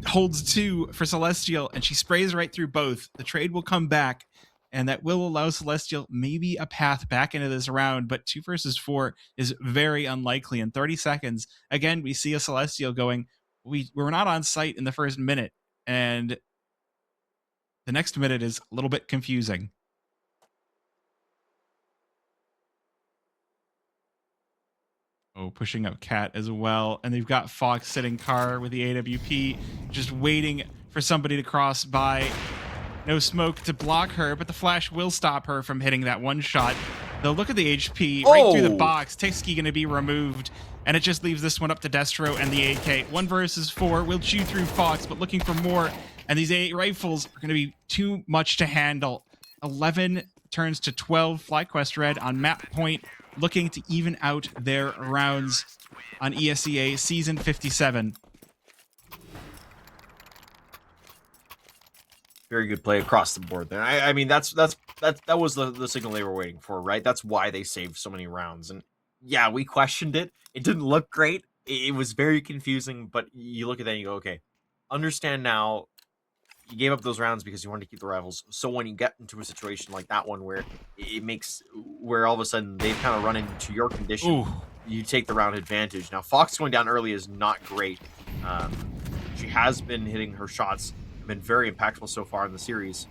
holds two for Celestial, and she sprays right through both. The trade will come back, and that will allow Celestial maybe a path back into this round, but 2 versus 4 is very unlikely. In 30 seconds, again, we see a Celestial going, we're not on site in the first minute, and the next minute is a little bit confusing. Oh, pushing up Cat as well. And they've got Fox sitting car with the AWP, just waiting for somebody to cross by. No smoke to block her, but the flash will stop her from hitting that one shot. They'll look at the HP right through the box. Tixky going to be removed, and it just leaves this one up to Destro and the AK. 1 versus 4 will chew through Fox, but looking for more. And these 8 rifles are going to be too much to handle. 11 turns to 12. Flyquest Red on map point, looking to even out their rounds on ESEA Season 57. Very good play across the board there. I mean, that was the signal they were waiting for, right? That's why they saved so many rounds. And yeah, we questioned it. It didn't look great. It was very confusing, but you look at that and you go, okay, understand now you gave up those rounds because you wanted to keep the rivals. So when you get into a situation like that one where it makes, where all of a sudden they've kind of run into your condition, you take the round advantage. Now, Fox going down early is not great. She has been hitting her shots, have been very impactful so far in the series.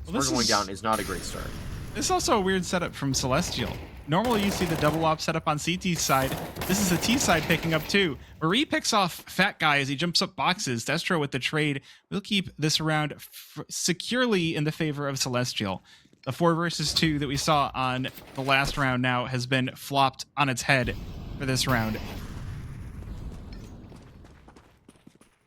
So her going down is not a great start. This is also a weird setup from Celestial. Normally you see the double op setup on CT's side. This is the T side picking up too. Marie picks off Fat Guy as he jumps up boxes. Destro with the trade will keep this round securely in the favor of Celestial. The 4 versus 2 that we saw on the last round now has been flopped on its head for this round.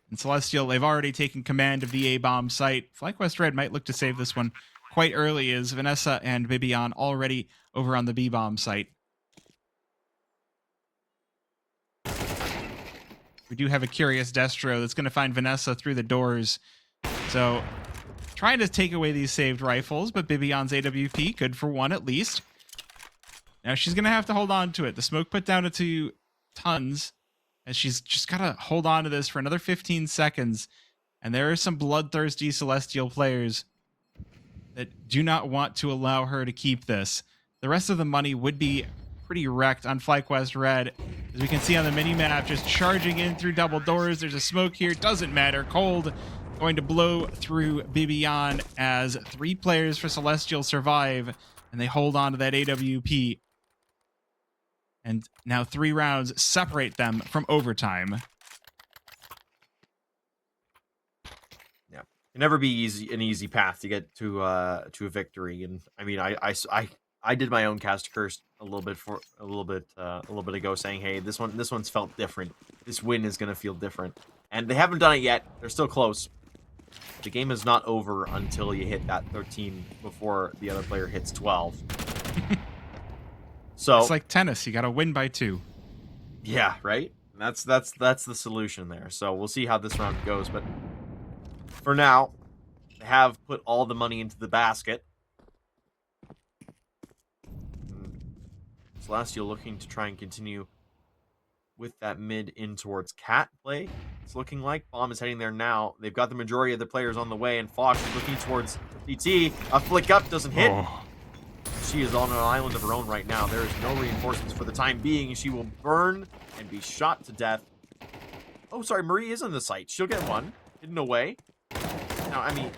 And Celestial, they've already taken command of the A-bomb site. Flyquest Red might look to save this one quite early as Vanessa and Bibian already over on the B-bomb site. We do have a curious Destro that's going to find Vanessa through the doors. So trying to take away these saved rifles, but Bibian's AWP, good for 1 at least. Now she's going to have to hold on to it. The smoke put down to tons, and she's just got to hold on to this for another 15 seconds. And there are some bloodthirsty Celestial players that do not want to allow her to keep this. The rest of the money would be pretty wrecked on Flyquest Red. As we can see on the mini-map, just charging in through double doors. There's a smoke here. Doesn't matter. Cold going to blow through Bibian as 3 players for Celestial survive, and they hold on to that AWP. And now 3 rounds separate them from overtime. Yeah, it never be an easy path to get to a victory. And I mean, I did my own cast curse a little bit ago, saying, hey, this one's felt different. This win is gonna feel different, and they haven't done it yet. They're still close. The game is not over until you hit that 13 before the other player hits 12. So it's like tennis. You got to win by 2. Yeah, right. That's the solution there. So we'll see how this round goes. But for now, they have put all the money into the basket. Celestial looking to try and continue with that mid in towards Cat play. It's looking like Bomb is heading there now. They've got the majority of the players on the way, and Fox is looking towards CT. A flick up doesn't hit. Oh. She is on an island of her own right now. There is no reinforcements for the time being. She will burn and be shot to death. Oh, sorry, Marie is on the site. She'll get one. Hidden away. Now, I mean,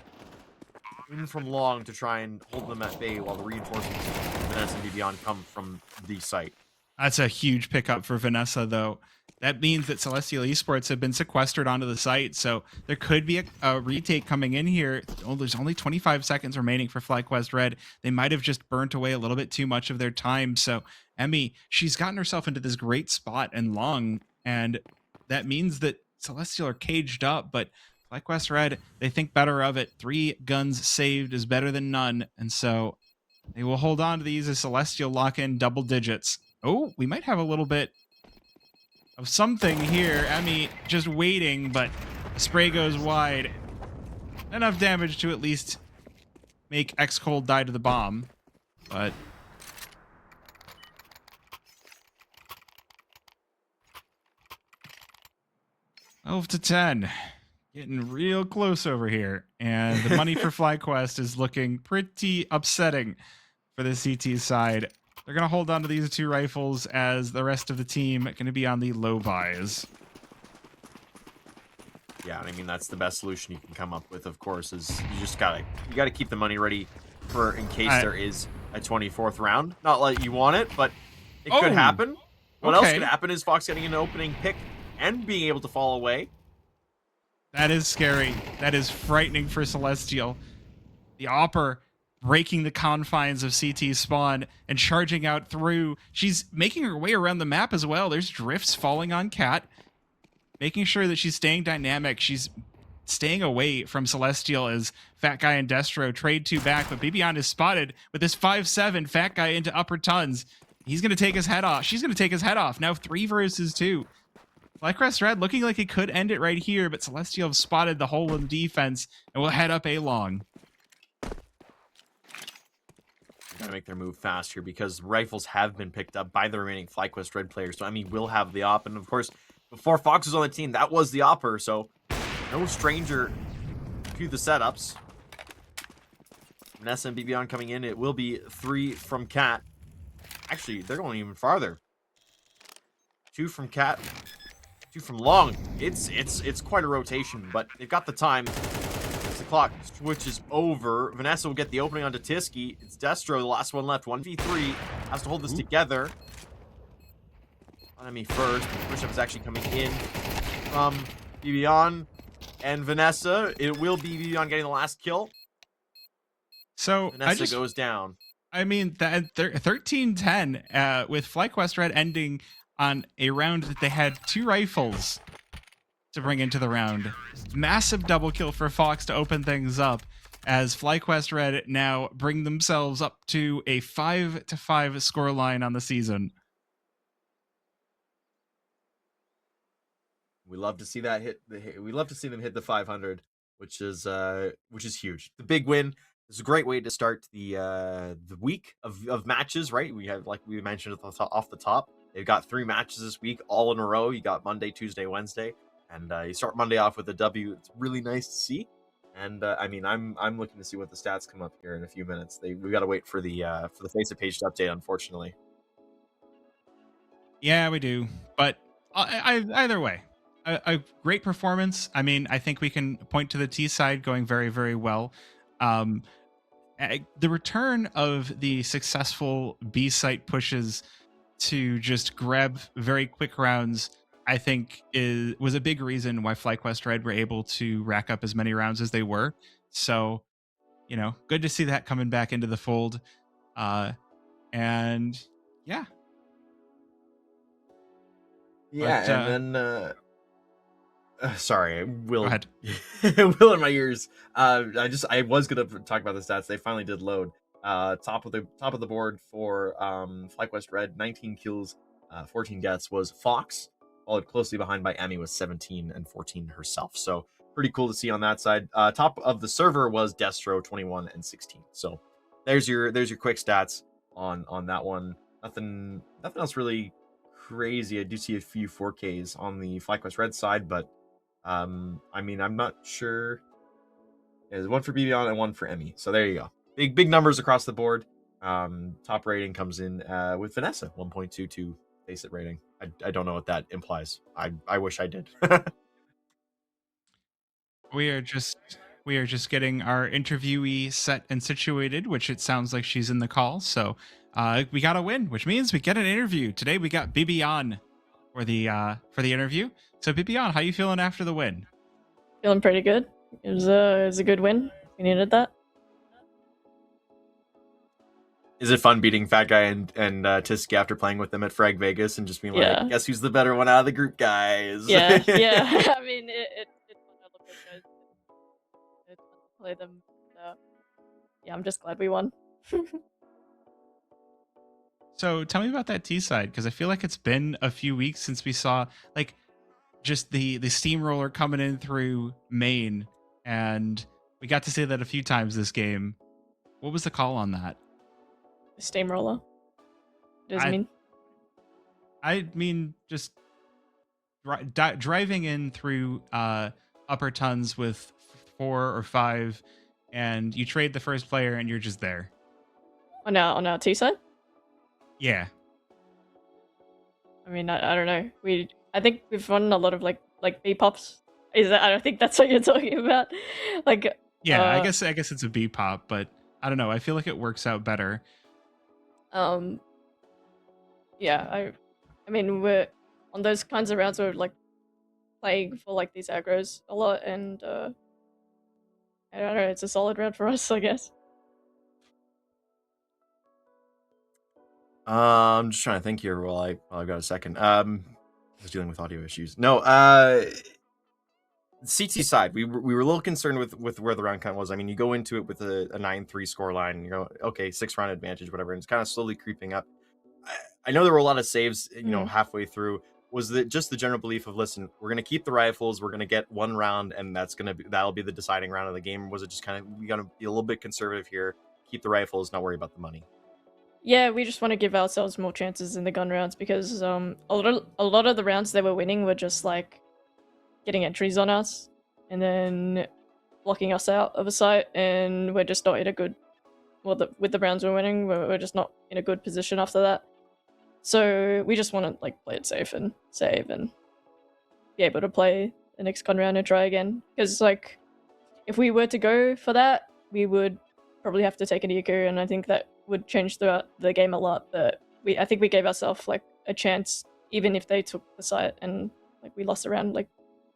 in from long to try and hold them at bay while the reinforcements of Vanessa and Bibian come from the site. That's a huge pickup for Vanessa, though. That means that Celestial Esports have been sequestered onto the site, so there could be a retake coming in here. Oh, there's only 25 seconds remaining for Flyquest Red. They might have just burnt away a little bit too much of their time. So Emmy, she's gotten herself into this great spot and long, and that means that Celestial are caged up, but Flyquest Red, they think better of it. 3 guns saved is better than none, and so they will hold on to these as Celestial lock in double digits. Oh, we might have a little bit of something here. Emmy just waiting, but the spray goes wide. Enough damage to at least make X-Cold die to the bomb, but... Twelve to 10. Getting real close over here. And the money for Flyquest is looking pretty upsetting for the CT side. They're going to hold on to these 2 rifles as the rest of the team going to be on the low buys. Yeah, I mean, that's the best solution you can come up with, of course, is you just gotta keep the money ready for in case there is a 24th round. Not like you want it, but it could happen. What else could happen is Fox getting an opening pick and being able to fall away. That is scary. That is frightening for Celestial. The Opper breaking the confines of CT spawn and charging out through. She's making her way around the map as well. There's drifts falling on Cat, making sure that she's staying dynamic. She's staying away from Celestial as Fat Guy and Destro trade 2 back, but Bibian is spotted with this 5-7 Fat Guy into upper tons. He's going to take his head off. She's going to take his head off. Now 3 versus 2. Flyquest Red looking like it could end it right here, but Celestial have spotted the hole in the defense and will head up A long. Gotta make their move fast here because rifles have been picked up by the remaining Flyquest Red players. So I mean, we'll have the op, and of course, before Fox was on the team, that was the opper. So no stranger to the setups. Vanessa and Bibian coming in. It will be 3 from Cat. Actually, they're going even farther. 2 from Cat, 2 from Long. It's quite a rotation, but they've got the time. As the clock switches over, Vanessa will get the opening onto Tiski. It's Destro, the last one left. 1v3. Has to hold this together. Enemy first. The push-up is actually coming in from Bibian and Vanessa. It will be Bibian getting the last kill. So Vanessa goes down. I mean, that 13-10 with Flyquest Red ending on a round that they had 2 rifles to bring into the round. Massive double kill for Fox to open things up as Flyquest Red now bring themselves up to a 5-5 scoreline on the season. We love to see that hit. We love to see them hit the 500, which is huge. The big win. It's a great way to start the week of matches, right? We have, like we mentioned off the top, they've got 3 matches this week, all in a row. You got Monday, Tuesday, Wednesday, and you start Monday off with a W. It's really nice to see. And I mean, I'm looking to see what the stats come up here in a few minutes. We got to wait for the Facebook page to update, unfortunately. Yeah, we do. But either way, a great performance. I mean, I think we can point to the T side going very, very well. The return of the successful B site pushes to just grab very quick rounds, I think was a big reason why Flyquest Red were able to rack up as many rounds as they were. So, good to see that coming back into the fold. And yeah. Yeah, but, and then sorry, Will. Go ahead. Will in my ears. I was gonna talk about the stats. They finally did load. Top of the board for Flyquest Red, 19 kills, 14 deaths was Fox, followed closely behind by Emmy with 17 and 14 herself. So pretty cool to see on that side. Top of the server was Destro, 21 and 16. So there's your quick stats on that one. Nothing else really crazy. I do see a few 4Ks on the Flyquest Red side, but I mean, I'm not sure. There's one for BBon and one for Emmy. So there you go. Big numbers across the board. Top rating comes in with Vanessa, 1.22 FACEIT rating. I don't know what that implies. I wish I did. We are just getting our interviewee set and situated, which it sounds like she's in the call. So we got a win, which means we get an interview. Today we got Bibian for the interview. So Bibian, how you feeling after the win? Feeling pretty good. It was a good win. We needed that. Is it fun beating Fat Guy and Tiski after playing with them at Frag Vegas and just being like, guess who's the better one out of the group, guys? Yeah. I mean, it's fun. I love those guys. It's fun to play them. So, yeah, I'm just glad we won. So tell me about that T side, because I feel like it's been a few weeks since we saw like just the steamroller coming in through main, and we got to see that a few times this game. What was the call on that? Steamroller. What does it mean? I mean just driving in through upper tons with 4 or 5, and you trade the first player and you're just there. On our T side? Yeah. I mean, I don't know. I think we've run a lot of like B pops. I don't think that's what you're talking about. Like. Yeah, I guess it's a B pop, but I don't know. I feel like it works out better. Yeah, I mean, we're on those kinds of rounds, we're like playing for like these aggro's a lot, and I don't know, it's a solid round for us, I guess. I'm just trying to think here while I've got a second. I was dealing with audio issues. No, CT side, we were a little concerned with where the round count was. I mean, you go into it with a 9-3 score line, and you go, okay, 6-round advantage, whatever, and it's kind of slowly creeping up. I know there were a lot of saves, halfway through. Was just the general belief of, listen, we're going to keep the rifles, we're going to get one round, and that'll be the deciding round of the game? Or was it just kind of, we got to be a little bit conservative here, keep the rifles, not worry about the money? Yeah, we just want to give ourselves more chances in the gun rounds, because a lot of the rounds that we're winning were just like getting entries on us and then blocking us out of a site, and we're just not in a good, with the rounds we're winning, we're just not in a good position after that. So we just want to like play it safe and save and be able to play the next con round and try again. Because like, if we were to go for that, we would probably have to take an eco, and I think that would change the game a lot. But I think we gave ourselves like a chance, even if they took the site and like we lost a round. Like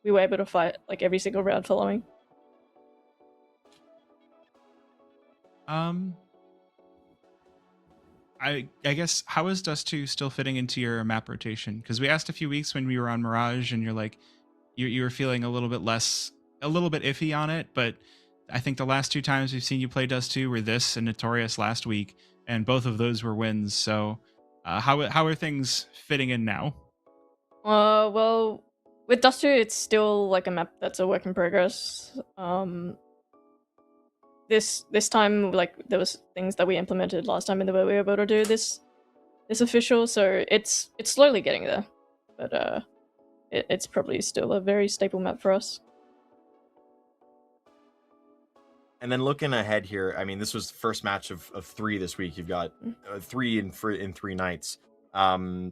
we were able to fight like every single round following. I guess, how is Dust2 still fitting into your map rotation? Because we asked a few weeks when we were on Mirage, and you're like, you were feeling a little bit iffy on it. But I think the last 2 times we've seen you play Dust2 were this and Notorious last week, and both of those were wins. So how are things fitting in now? Well, with Dust2, it's still like a map that's a work in progress. This time, like, there was things that we implemented last time in the way we were able to do this official, so it's slowly getting there, but it's probably still a very staple map for us. And then looking ahead here, I mean, this was the first match of 3 this week. You've got 3 in 3 nights. Who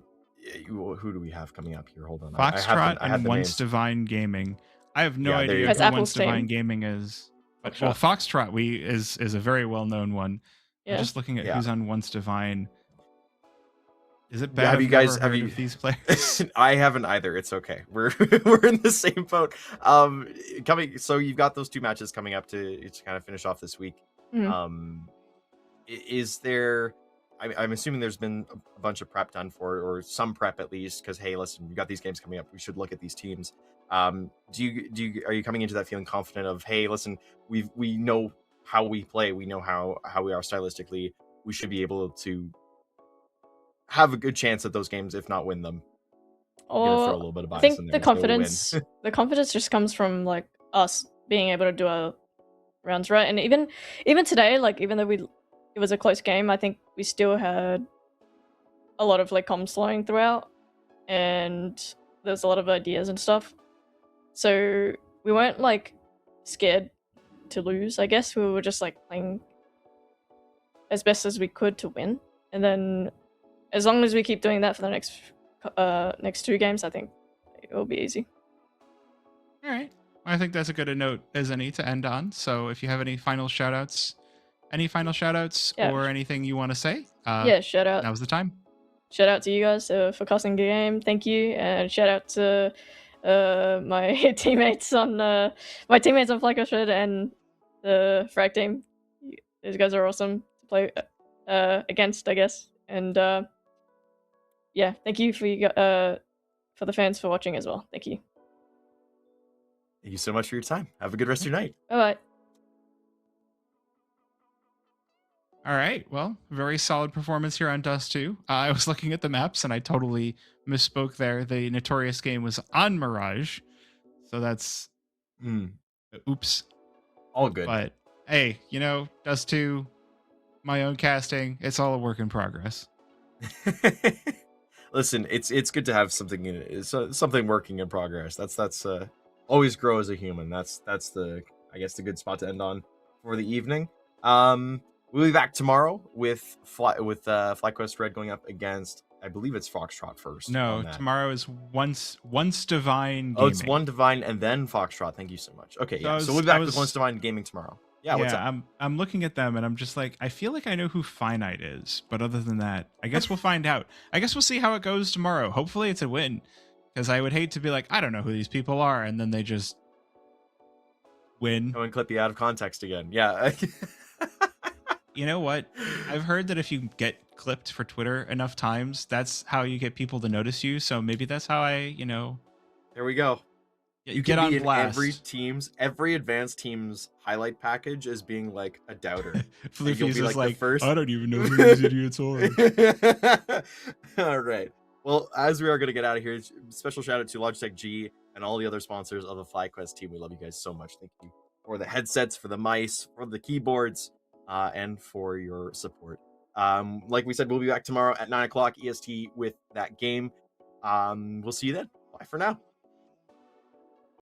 do we have coming up here? Hold on. Foxtrot I have and the Once names. Divine Gaming. I have no idea Has who Apple's Once Divine team. Gaming is. But, Foxtrot. well, Foxtrot is a very well-known one. Yeah. I'm just looking at who's on Once Divine. Is it Yeah, bad? have I've you guys- never have heard you- of these players? I haven't either. It's okay. We're in the same boat. So you've got those 2 matches coming up to kind of finish off this week. Mhm. Is there? I'm assuming there's been a bunch of prep done for it, or some prep at least, because hey, listen, we've got these games coming up. We should look at these teams. Are you coming into that feeling confident of, hey, listen, we know how we play, we know how we are stylistically, we should be able to have a good chance at those games, if not win them? I'm gonna throw a little bit of I bias in think there. the Say we'll win. confidence, the confidence just comes from like us being able to do our rounds right, and even today, like even though it was a close game, I think we still had a lot of like comms flowing throughout, and there's a lot of ideas and stuff. So we weren't like scared to lose. I guess we were just like playing as best as we could to win, and then as long as we keep doing that for the next 2 games, I think it will be easy. All right. I think that's a good a note as any to end on. So if you have any final shout outs Yeah. or anything you want to say, Yeah, shout out. now's the time. Shout out to you guys for casting the game. Thank you, and shout out to my teammates on Flyquest and the frag team. These guys are awesome to play against, I guess. And yeah, thank you for the fans for watching as well. Thank you. Thank you so much for your time. Have a good rest of your night. Bye bye. All right. Well, very solid performance here on Dust2. I was looking at the maps and I totally misspoke there. The Notorious game was on Mirage. So that's oops. All good. But hey, Dust2, my own casting, it's all a work in progress. Listen, it's good to have something working in progress. That's always grow as a human. That's the, I guess, the good spot to end on for the evening. We'll be back tomorrow with Flyquest Red going up against, I believe it's Foxtrot first. No, tomorrow is Once Divine Gaming. Oh, it's One Divine and then Foxtrot. Thank you so much. Okay, yeah. So we'll be back with Once Divine Gaming tomorrow. Yeah, what's up? I'm looking at them and I'm just like, I feel like I know who Finite is, but other than that, I guess we'll find out. I guess we'll see how it goes tomorrow. Hopefully it's a win, because I would hate to be like, I don't know who these people are, and then they just win. Go and clip you out of context again. Yeah. You know what? I've heard that if you get clipped for Twitter enough times, that's how you get people to notice you. So maybe that's how I, There we go. You get can on be blast. in every advanced team's highlight package as being like a doubter. Floofy's be is like the first- I don't even know who these idiots are. All right. Well, as we are going to get out of here, special shout out to Logitech G and all the other sponsors of the Flyquest team. We love you guys so much. Thank you for the headsets, for the mice, for the keyboards, and for your support. Like we said, we'll be back tomorrow at 9 o'clock EST with that game. We'll see you then. Bye for now.